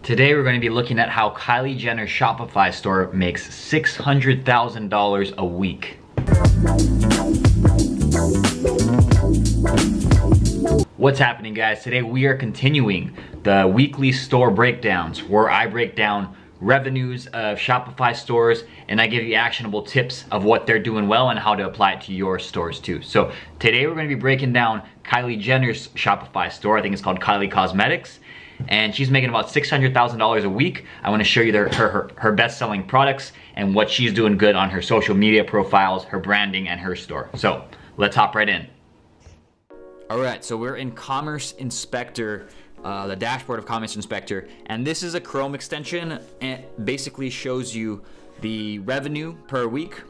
Today we're going to be looking at how Kylie Jenner's Shopify store makes $600,000 a week. What's happening, guys? Today we are continuing the weekly store breakdowns where I break down revenues of Shopify stores and I give you actionable tips of what they're doing well and how to apply it to your stores too. So today we're going to be breaking down Kylie Jenner's Shopify store. I think it's called Kylie Cosmetics. And she's making about $600,000 a week. I want to show you her best-selling products and what she's doing good on her social media profiles, her branding, and her store. So let's hop right in. All right, so we're in Commerce Inspector, the dashboard of Commerce Inspector, and this is a Chrome extension and basically shows you the revenue per week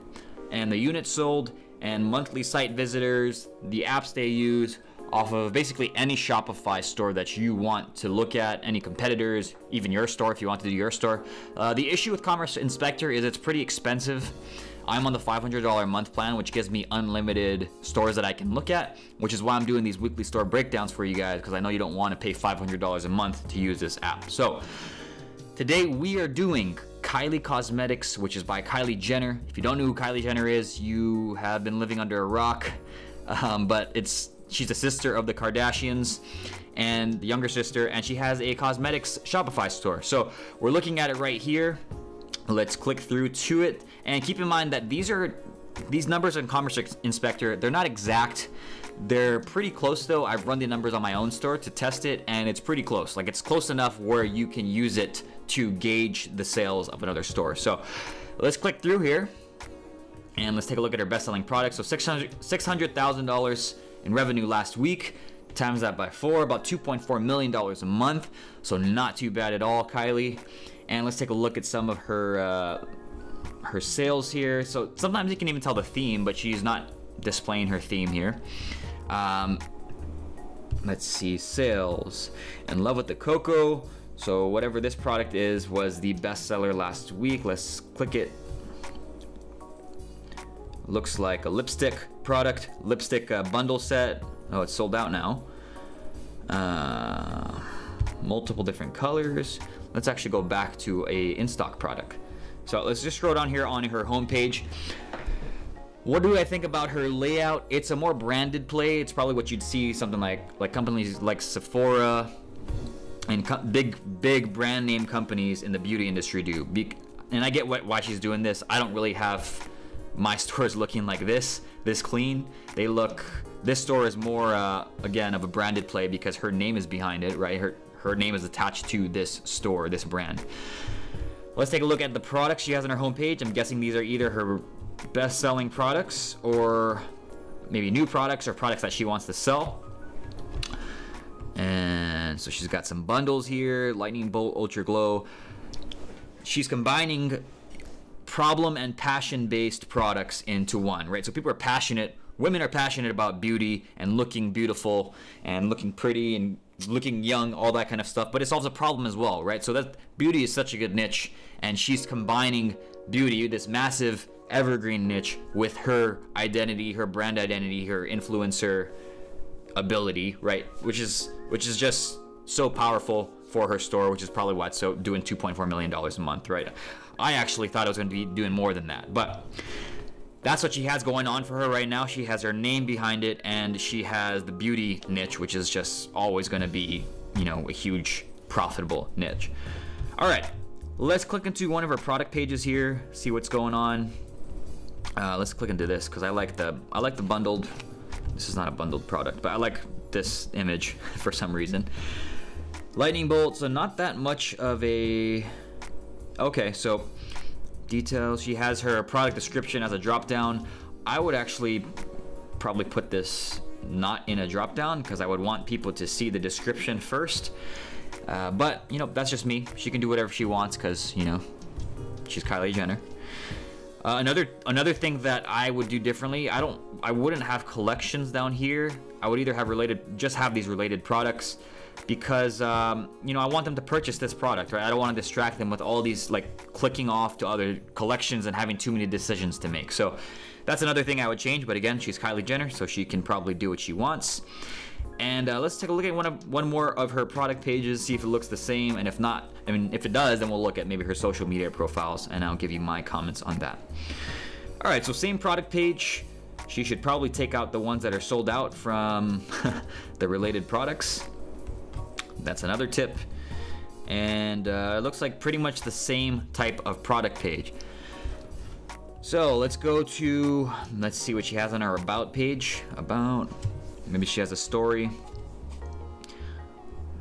and the units sold and monthly site visitors, the apps they use, off of basically any Shopify store that you want to look at, any competitors, even your store if you want to do your store. The issue with Commerce Inspector is it's pretty expensive. I'm on the $500 a month plan, which gives me unlimited stores that I can look at, which is why I'm doing these weekly store breakdowns for you guys, because I know you don't want to pay $500 a month to use this app. So today we are doing Kylie Cosmetics, which is by Kylie Jenner. If you don't know who Kylie Jenner is, you have been living under a rock, but she's the sister of the Kardashians and the younger sister, and she has a cosmetics Shopify store. So we're looking at it right here. Let's click through to it, and keep in mind that these numbers in Commerce Inspector, they're not exact. They're pretty close though. I've run the numbers on my own store to test it, and it's pretty close. Like, it's close enough where you can use it to gauge the sales of another store. So let's click through here and let's take a look at her best-selling products. So $600,000 in revenue last week, times that by 4, about $2.4 million a month. So not too bad at all, Kylie. And let's take a look at some of her sales here. So sometimes you can even tell the theme, but she's not displaying her theme here. Let's see, sales. In love with the cocoa. So whatever this product is was the bestseller last week. Let's click it. Looks like a lipstick product, lipstick bundle set. Oh, it's sold out now. Multiple different colors. Let's actually go back to a in-stock product. So let's just scroll down here on her homepage. What do I think about her layout? It's a more branded play. It's probably what you'd see something like companies like Sephora and big brand name companies in the beauty industry do. And I get why she's doing this. I don't really have my stores looking like this clean. This store is more again of a branded play because her name is behind it, right? Her name is attached to this store, this brand. Let's take a look at the products she has on her homepage. I'm guessing these are either her best-selling products or maybe new products or products that she wants to sell. And so she's got some bundles here, Lightning Bolt, Ultra Glow. She's combining problem and passion-based products into one, right? So people are passionate, women are passionate about beauty and looking beautiful and looking pretty and looking young, all that kind of stuff, but it solves a problem as well, right? So that beauty is such a good niche, and she's combining beauty, this massive evergreen niche, with her identity, her brand identity, her influencer ability, right? Which is just so powerful for her store, which is probably why it's doing $2.4 million a month, right? I actually thought it was going to be doing more than that, but that's what she has going on for her right now. She has her name behind it, and she has the beauty niche, which is just always going to be, a huge profitable niche. All right, let's click into one of her product pages here, see what's going on. Let's click into this because I like the bundled. This is not a bundled product, but I like this image for some reason. Lightning Bolt, so not that much of a. Okay, so details. She has her product description as a drop down. I would actually probably put this not in a drop down because I would want people to see the description first. But that's just me. She can do whatever she wants because she's Kylie Jenner. Another thing that I would do differently, I wouldn't have collections down here. I would either have these related products, because I want them to purchase this product, right? I don't want to distract them with all these clicking off to other collections and having too many decisions to make. So that's another thing I would change, but again, she's Kylie Jenner, so she can probably do what she wants. And let's take a look at one more of her product pages, see if it looks the same, and if not, I mean, if it does, then we'll look at maybe her social media profiles and I'll give you my comments on that. All right, so same product page. She should probably take out the ones that are sold out from the related products. That's another tip. And it looks like pretty much the same type of product page. So let's go to, let's see what she has on her about page. About, maybe she has a story.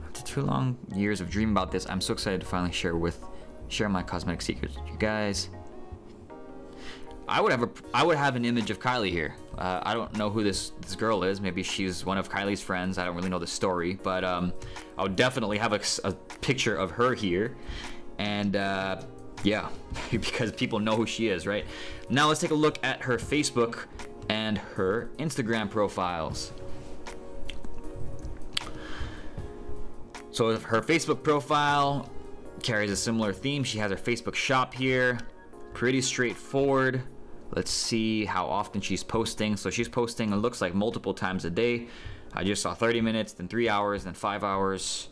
After too long years of dreaming about this, I'm so excited to finally share my cosmetic secrets with you guys. I would have an image of Kylie here. I don't know who this girl is. Maybe she's one of Kylie's friends. I don't really know the story, but I would definitely have a picture of her here. And yeah, because people know who she is, right? Now let's take a look at her Facebook and her Instagram profiles. So her Facebook profile carries a similar theme. She has her Facebook shop here. Pretty straightforward. Let's see how often she's posting. So she's posting, it looks like multiple times a day. I just saw 30 minutes, then 3 hours, then 5 hours,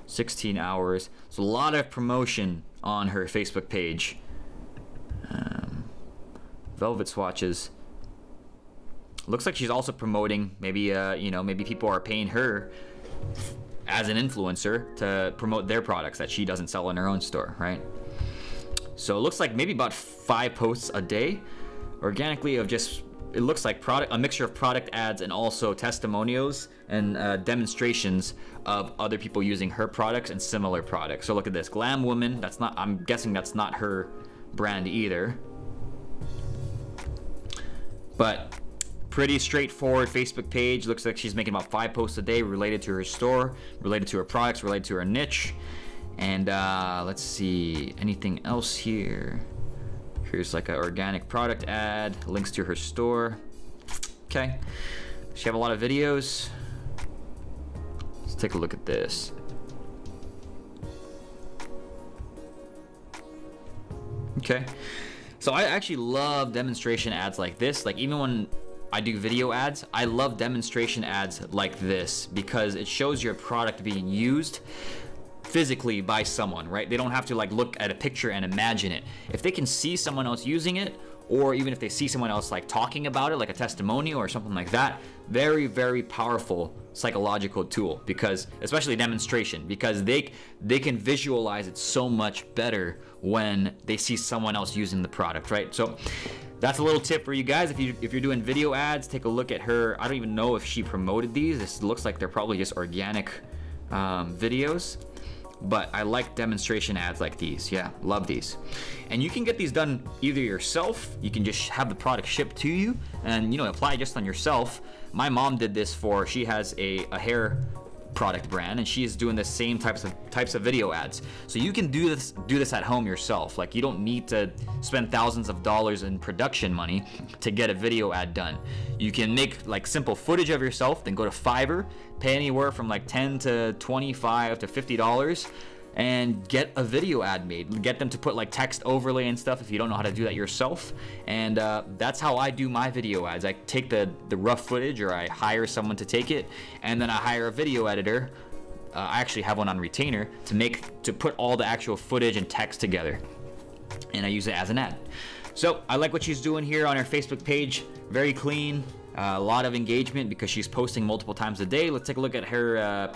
16 hours. So a lot of promotion on her Facebook page. Velvet swatches. Looks like she's also promoting, maybe you know, maybe people are paying her as an influencer to promote their products that she doesn't sell in her own store, right? So it looks like maybe about 5 posts a day, organically, of just, it looks like a mixture of product ads and also testimonials and demonstrations of other people using her products and similar products. So look at this, Glam Woman. That's not, I'm guessing that's not her brand either. But pretty straightforward Facebook page. Looks like she's making about 5 posts a day related to her store, related to her products, related to her niche. And let's see, anything else here? Here's like an organic product ad, links to her store. Okay, she have a lot of videos. Let's take a look at this. Okay, so I actually love demonstration ads like this. Like even when I do video ads, I love demonstration ads like this because it shows your product being used physically by someone, right? They don't have to like look at a picture and imagine it. If they can see someone else using it, or even if they see someone else like talking about it, like a testimonial or something like that, very, very powerful psychological tool, because especially demonstration, because they can visualize it so much better when they see someone else using the product, right? So that's a little tip for you guys. If you're doing video ads, take a look at her. I don't even know if she promoted these. This looks like they're probably just organic videos. But I like demonstration ads like these. Yeah, love these. And you can get these done either yourself, you can just have the product shipped to you and, you know, apply just on yourself. My mom did this for, she has a hair product brand and she is doing the same types of video ads. So you can do this at home yourself. Like you don't need to spend thousands of dollars in production money to get a video ad done. You can make like simple footage of yourself, then go to Fiverr, pay anywhere from like $10 to $25 to $50 and get a video ad made. Get them to put like text overlay and stuff if you don't know how to do that yourself. And that's how I do my video ads. I take the rough footage, or I hire someone to take it, and then I hire a video editor. I actually have one on retainer to put all the actual footage and text together, and I use it as an ad. So I like what she's doing here on her Facebook page. Very clean, a lot of engagement because she's posting multiple times a day. Let's take a look at her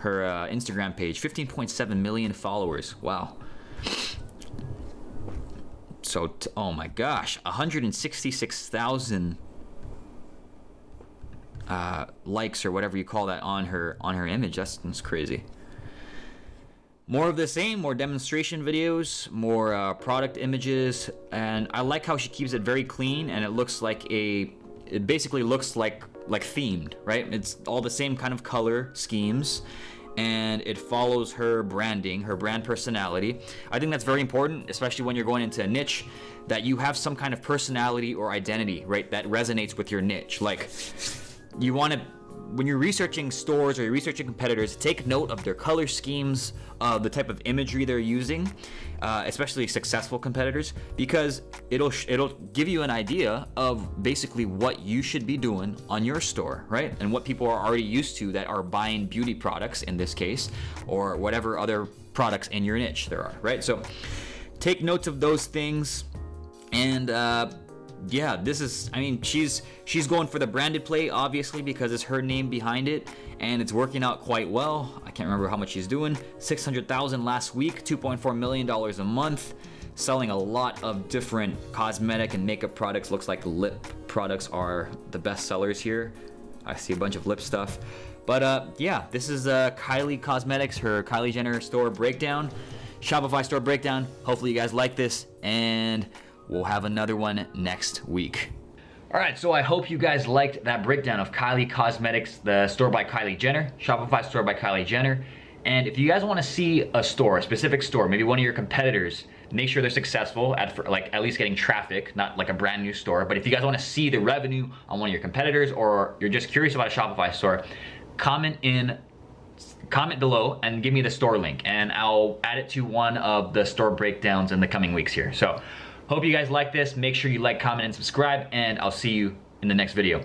Instagram page. 15.7 million followers. Wow. So, oh my gosh, 166,000 likes or whatever you call that on her image. That's crazy. More of the same, more demonstration videos, more product images, and I like how she keeps it very clean, and it basically looks like themed, right? It's all the same kind of color schemes, and it follows her branding, her brand personality. I think that's very important, especially when you're going into a niche, that you have some kind of personality or identity, right, that resonates with your niche. Like, you want to, when you're researching stores or you're researching competitors, take note of their color schemes, the type of imagery they're using, especially successful competitors, because it'll give you an idea of basically what you should be doing on your store, right? And what people are already used to that are buying beauty products in this case, or whatever other products in your niche there are, right? So take notes of those things. And yeah, this is, I mean, she's going for the branded play, obviously, because it's her name behind it, and it's working out quite well. I can't remember how much she's doing. 600,000 last week, $2.4 million a month, selling a lot of different cosmetic and makeup products. Looks like lip products are the best sellers here. I see a bunch of lip stuff. But yeah, this is Kylie Cosmetics, her Kylie Jenner store breakdown, Shopify store breakdown. Hopefully you guys like this, and we'll have another one next week. All right, so I hope you guys liked that breakdown of Kylie Cosmetics, the store by Kylie Jenner, Shopify store by Kylie Jenner. And if you guys want to see a store, a specific store, maybe one of your competitors, make sure they're successful at like at least getting traffic, not like a brand new store. But if you guys want to see the revenue on one of your competitors, or you're just curious about a Shopify store, comment below and give me the store link, and I'll add it to one of the store breakdowns in the coming weeks here. So hope you guys like this. Make sure you like, comment, and subscribe, and I'll see you in the next video.